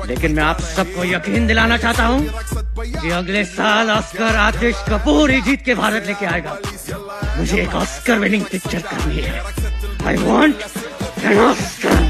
लेकिन मैं आप सबको यकीन दिलाना चाहता हूँ कि अगले साल ऑस्कर आतिश कपूर ही जीत के भारत लेके आएगा। मुझे एक ऑस्कर विनिंग पिक्चर करनी है। I want an Oscar.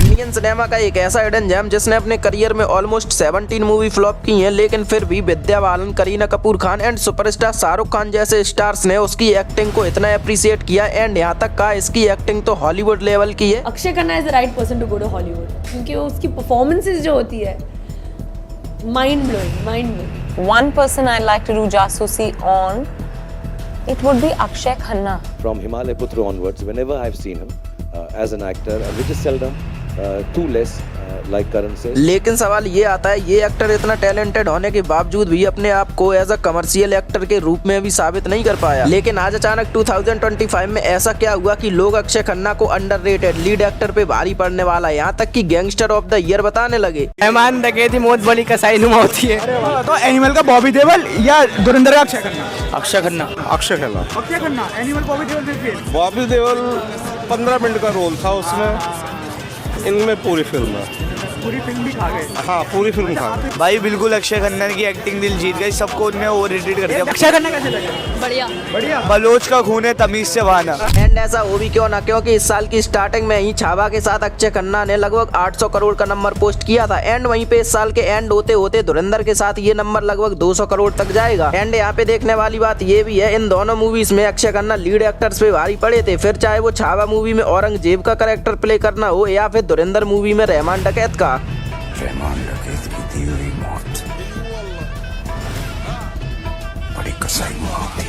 Indian cinema का एक ऐसा हिडन जेम जिसने अपने करियर में ऑलमोस्ट 17 मूवी फ्लॉप की हैं, लेकिन फिर भी विद्या बालन, करीना कपूर खान एंड सुपरस्टार शाहरुख खान जैसे स्टार्स ने उसकी एक्टिंग को इतना अप्रिशिएट किया एंड यहाँ तक कहा इसकी एक्टिंग तो हॉलीवुड लेवल की है। Akshaye Khanna is the right person to go to Hollywood, क्योंकि उसकी परफॉर्मेंसेस जो होती है mind blowing. One person I'd like to do jasusi on, it would be Akshay Khanna. From Himalaya Putra onwards, whenever I've seen him as an actor, which is seldom, too less, like Karan says. लेकिन सवाल ये आता है, ये actor इतना talented होने के बावजूद भी अपने आप को एज अ कमर्शियल एक्टर के रूप में भी साबित नहीं कर पाया। लेकिन आज अचानक 2025 में ऐसा क्या हुआ कि लोग अक्षय खन्ना को अंडररेटेड लीड एक्टर पे भारी पड़ने वाला, यहाँ तक कि गैंगस्टर ऑफ द ईयर बताने लगे। मेहमान डकैती मौत बड़ी कसाईनुमा होती है। तो एनिमल का बॉबी देओल या धुरंधर का अक्षय खन्ना? अक्षय खन्ना। एनिमल बॉबी देओल 15 मिनट का रोल था उसमें, इनमें पूरी फिल्म है। पूरी फिल्म भी खा गए। हाँ, पूरी फिल्म खा गए। भाई बिल्कुल अक्षय खन्ना की एक्टिंग दिल जीत गई, सबको उनने ओवर रेटेड कर दिया। अक्षय खन्ना कैसे लगा? बढ़िया। बलोच का खून है, तमीज से बहाना। एंड ऐसा हो भी क्यों ना, क्योंकि इस साल की स्टार्टिंग में ही छावा के साथ अक्षय खन्ना ने लगभग 800 करोड़ का नंबर पोस्ट किया था एंड वहीं पे इस साल के एंड होते होते धुरंधर के साथ ये नंबर लगभग 200 करोड़ तक जाएगा। एंड यहाँ पे देखने वाली बात ये भी है, इन दोनों मूवीज में अक्षय खन्ना लीड एक्टर्स पे भारी पड़े थे, फिर चाहे वो छावा मूवी में औरंगजेब का कैरेक्टर प्ले करना हो या फिर धुरंधर मूवी में रहमान डकैत का। रहमान डकैत की दी हुई मौत बड़ी कसाईनुमा होती है।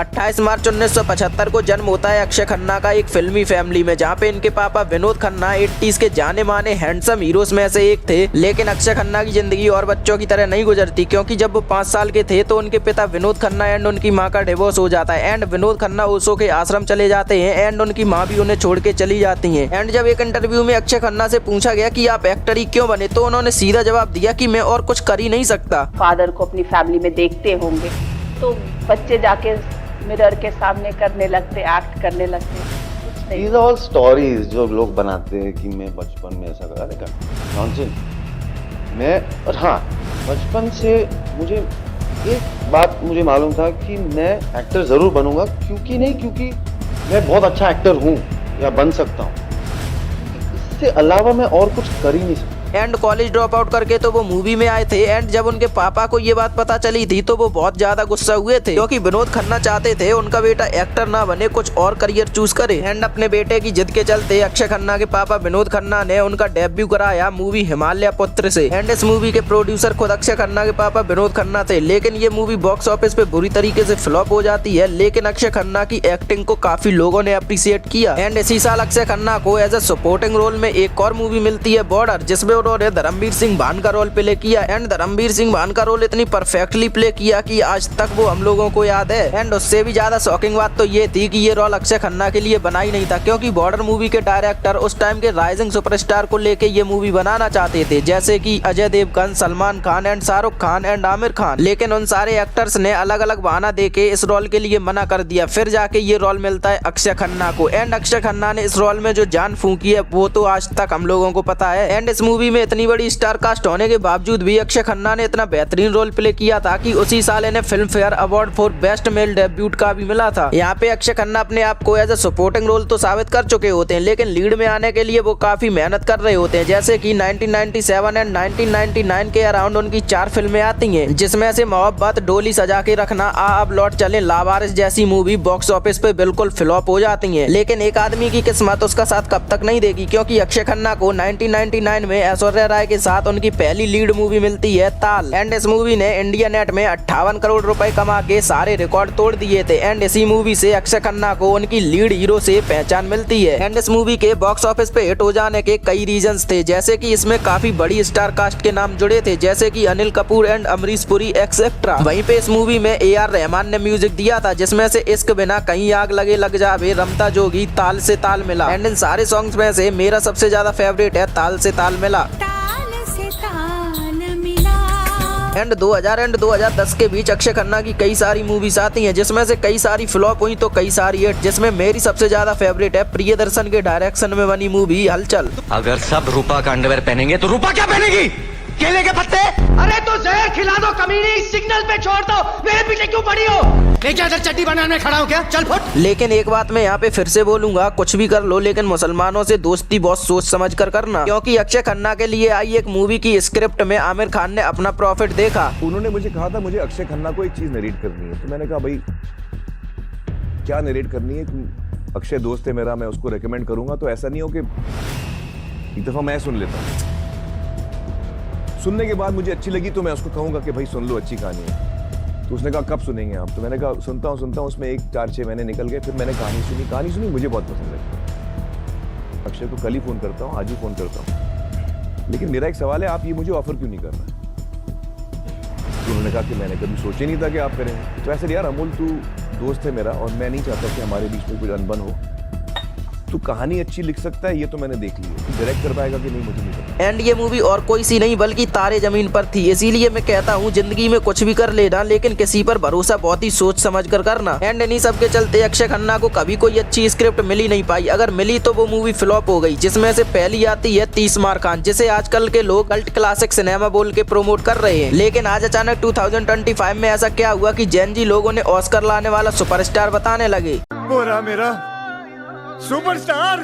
28 मार्च 1975 को जन्म होता है अक्षय खन्ना का एक फिल्मी फैमिली में, जहाँ पे इनके पापा विनोद खन्ना 80s के जाने माने हैंडसम हीरोज में से एक थे। लेकिन अक्षय खन्ना की जिंदगी और बच्चों की तरह नहीं गुजरती, क्योंकि जब वो 5 साल के थे तो उनके पिता विनोद खन्ना एंड उनकी माँ का डिवोर्स हो जाता है एंड विनोद खन्ना ओशो के आश्रम चले जाते हैं एंड उनकी माँ भी उन्हें छोड़ के चली जाती है। एंड जब एक इंटरव्यू में अक्षय खन्ना से पूछा गया कि आप एक्टर ही क्यों बने, तो उन्होंने सीधा जवाब दिया कि मैं और कुछ कर ही नहीं सकता। फादर को अपनी फैमिली में देखते होंगे तो बच्चे जाके मिरर के सामने करने लगते, एक्ट करने लगते। These are all stories जो लोग बनाते हैं कि मैं बचपन में ऐसा करा था। नॉनसेंस। मैं और हाँ, बचपन से मुझे एक बात मुझे मालूम था कि मैं एक्टर जरूर बनूंगा, क्योंकि मैं बहुत अच्छा एक्टर हूँ या बन सकता हूँ, इससे अलावा मैं और कुछ कर ही नहीं सकता। एंड कॉलेज ड्रॉप आउट करके तो वो मूवी में आए थे एंड जब उनके पापा को ये बात पता चली थी तो वो बहुत ज्यादा गुस्सा हुए थे, क्योंकि विनोद खन्ना चाहते थे उनका बेटा एक्टर ना बने, कुछ और करियर चूज करे। एंड अपने बेटे की जिद के चलते अक्षय खन्ना के पापा विनोद खन्ना ने उनका डेब्यू कराया मूवी हिमालय पुत्र से। एंड इस मूवी के प्रोड्यूसर खुद अक्षय खन्ना के पापा विनोद खन्ना थे, लेकिन ये मूवी बॉक्स ऑफिस पे बुरी तरीके से फ्लॉप हो जाती है। लेकिन अक्षय खन्ना की एक्टिंग को काफी लोगों ने अप्रिशिएट किया एंड इसी साल अक्षय खन्ना को एज ए सपोर्टिंग रोल में एक और मूवी मिलती है बॉर्डर, जिसमें उन्होंने धर्मवीर सिंह भान का रोल प्ले किया एंड धर्मवीर सिंह भान का रोल इतनी परफेक्टली प्ले किया कि आज तक वो हम लोगों को याद है। एंड उससे भी ज्यादा शॉकिंग बात तो ये थी कि ये रोल अक्षय खन्ना के लिए बना ही नहीं था, क्योंकि बॉर्डर मूवी के डायरेक्टर उस टाइम के राइजिंग सुपरस्टार को लेके ये मूवी बनाना चाहते थे, जैसे कि अजय देवगन, सलमान खान एंड शाहरुख खान एंड आमिर खान। लेकिन उन सारे एक्टर्स ने अलग अलग बहाना देके इस रोल के लिए मना कर दिया। फिर जाके ये रोल मिलता है अक्षय खन्ना को एंड अक्षय खन्ना ने इस रोल में जो जान फूंकी है वो तो आज तक हम लोगों को पता है। एंड इस मूवी में इतनी बड़ी स्टार कास्ट होने के बावजूद भी अक्षय खन्ना ने इतना बेहतरीन रोल प्ले किया था कि उसी साल इन्हें film fair award for best male debut का भी मिला था। यहाँ पे अक्षय खन्ना अपने आप को एज ए सपोर्टिंग रोल तो साबित कर चुके होते हैं, लेकिन लीड में आने के लिए वो काफी मेहनत कर रहे होते हैं, जैसे कि 1997 एंड 1999 के अराउंड उनकी 4 फिल्में आती हैं, जिसमें से मोहब्बत, डोली सजा के रखना, आ अब लौट चले, लावारिस जैसी मूवी बॉक्स ऑफिस पे बिल्कुल फ्लॉप हो जाती है। लेकिन एक आदमी की किस्मत उसका साथ कब तक नहीं देगी, क्योंकि अक्षय खन्ना को 1999 में ऐश्वर्या राय के साथ उनकी पहली लीड मूवी मिलती है ताल। एंड इस मूवी ने इंडिया नेट में 58 करोड़ रुपए कमा के सारे रिकॉर्ड तोड़ दिए थे। एंड इसी मूवी से अक्षय खन्ना को उनकी लीड हीरो से पहचान मिलती है। एंड इस मूवी के बॉक्स ऑफिस पे हिट हो जाने के कई रीजंस थे, जैसे कि इसमें काफी बड़ी स्टार कास्ट के नाम जुड़े थे, जैसे कि अनिल कपूर एंड अमरीश पुरी एक्सेट्रा। वहीं पे इस मूवी में AR रहमान ने म्यूजिक दिया था, जिसमें से इश्क बिना कहीं आग लगे लग जावे, रमता जोगी, ताल से ताल मिला। एंड इन सारे सॉन्ग्स में से मेरा सबसे ज्यादा फेवरेट है ताल से ताल मिला। एंड 2000 एंड 2010 के बीच अक्षय खन्ना की कई सारी मूवीज आती हैं, जिसमें से कई सारी फ्लॉप हुई तो कई सारी हिट, जिसमें मेरी सबसे ज्यादा फेवरेट है प्रियदर्शन के डायरेक्शन में बनी मूवी हलचल। अगर सब रूपा का अंडरवेयर पहनेंगे तो रूपा क्या पहनेगी? केले के पत्ते? अरे तो जहर खिला दो कमीनी, सिग्नल पे छोड़ दो, मेरे पीछे क्यों पड़ी हो? क्या इधर चड्डी बनाने खड़ा हो क्या? चल फुट। लेकिन एक बात मैं यहाँ पे फिर से बोलूंगा, कुछ भी कर लो लेकिन मुसलमानों से दोस्ती बहुत सोच समझ कर करना, क्योंकि अक्षय खन्ना के लिए आई एक मूवी की स्क्रिप्ट में आमिर खान ने अपना प्रॉफिट देखा। उन्होंने मुझे कहा था मुझे अक्षय खन्ना को एक चीज नरेट करनी है, तो मैंने कहा भाई क्या नरेट करनी है? अक्षय दोस्त है मेरा, मैं उसको रेकमेंड करूंगा, तो ऐसा नहीं हो कि एक दफा मैं सुन लेता हूँ, सुनने के बाद मुझे अच्छी लगी तो मैं उसको कहूंगा कि भाई सुन लो, अच्छी कहानी है। तो उसने कहा कब सुनेंगे आप? तो मैंने कहा सुनता हूँ। उसमें 1-4-6 महीने निकल गए, फिर मैंने कहानी सुनी, मुझे बहुत पसंद है। अक्षय को कल ही फोन करता हूँ, आज ही फोन करता हूँ, लेकिन मेरा एक सवाल है, आप ये मुझे ऑफर क्यों नहीं कर रहे? तो उन्होंने कहा कि मैंने कभी सोचे नहीं था कि आप करेंगे। तो ऐसे यार अमूल तू दोस्त है मेरा, और मैं नहीं चाहता कि हमारे बीच में कुछ अनबन हो। तू कहानी अच्छी लिख सकता है, ये तो मैंने देख ली है, तू डायरेक्ट कर पाएगा कि नहीं मुझे नहीं पता। एंड ये मूवी और कोई सी नहीं बल्कि तारे जमीन पर थी। इसीलिए मैं कहता हूँ जिंदगी में कुछ भी कर लेना, लेकिन किसी पर भरोसा बहुत ही सोच समझ कर करना। एंड इन्हीं सब के चलते अक्षय खन्ना को कभी कोई अच्छी स्क्रिप्ट मिली नहीं पाई, अगर मिली तो वो मूवी फ्लॉप हो गई, जिसमें से पहली आती है 30 मार खान, जिसे आजकल के लोग कल्ट क्लासिक सिनेमा बोल के प्रमोट कर रहे हैं। लेकिन आज अचानक 2025 में ऐसा क्या हुआ कि जेन जी लोगों ने ऑस्कर लाने वाला सुपरस्टार बताने लगे। मेरा सुपरस्टार,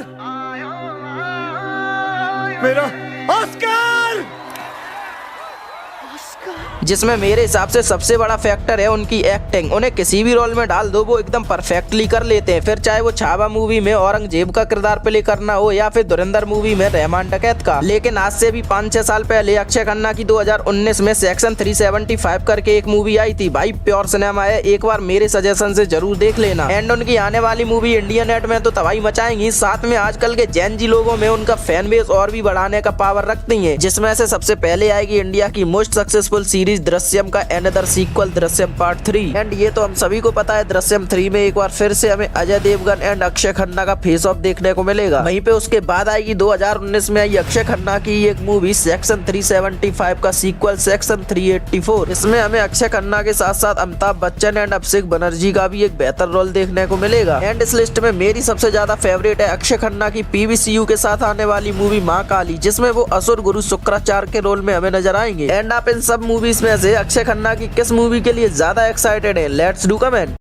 मेरा ऑस्कर, जिसमें मेरे हिसाब से सबसे बड़ा फैक्टर है उनकी एक्टिंग। उन्हें किसी भी रोल में डाल दो वो एकदम परफेक्टली कर लेते हैं, फिर चाहे वो छावा मूवी में औरंगजेब का किरदार प्ले करना हो या फिर धुरंधर मूवी में रहमान डकैत का। लेकिन आज से भी 5-6 साल पहले अक्षय खन्ना की 2019 में सेक्शन 375 करके एक मूवी आई थी, भाई प्योर सिनेमा है, एक बार मेरे सजेशन से जरूर देख लेना। एंड उनकी आने वाली मूवी इंडिया नेट में तो तबाही मचाएंगी, साथ में आजकल के जैन जी लोगों में उनका फैन बेस और भी बढ़ाने का पावर रखती है, जिसमें से सबसे पहले आएगी इंडिया की मोस्ट सक्सेसफुल सीरीज दृश्यम का another sequel Drishyam part 3। And ये तो हम सभी को पता है, दृश्यम 3 में एक बार फिर से हमें अजय देवगन एंड अक्षय खन्ना का फेस ऑफ देखने को मिलेगा। वहीं पे उसके बाद आएगी 2019 में आई अक्षय खन्ना की एक मूवी सेक्शन 375 का सीक्वल सेक्शन 384। इसमें हमें अक्षय खन्ना के साथ साथ अमिताभ बच्चन एंड अभिषेक बनर्जी का भी एक बेहतर रोल देखने को मिलेगा। एंड इस लिस्ट में मेरी सबसे ज्यादा फेवरेट है अक्षय खन्ना की PVCU के साथ आने वाली मूवी माँ काली, जिसमें वो असुर गुरु शुक्राचार्य के रोल में हमें नजर आएंगे। एंड आप इन सब मूवीज में से अक्षय खन्ना की किस मूवी के लिए ज्यादा एक्साइटेड है? Let's do comment.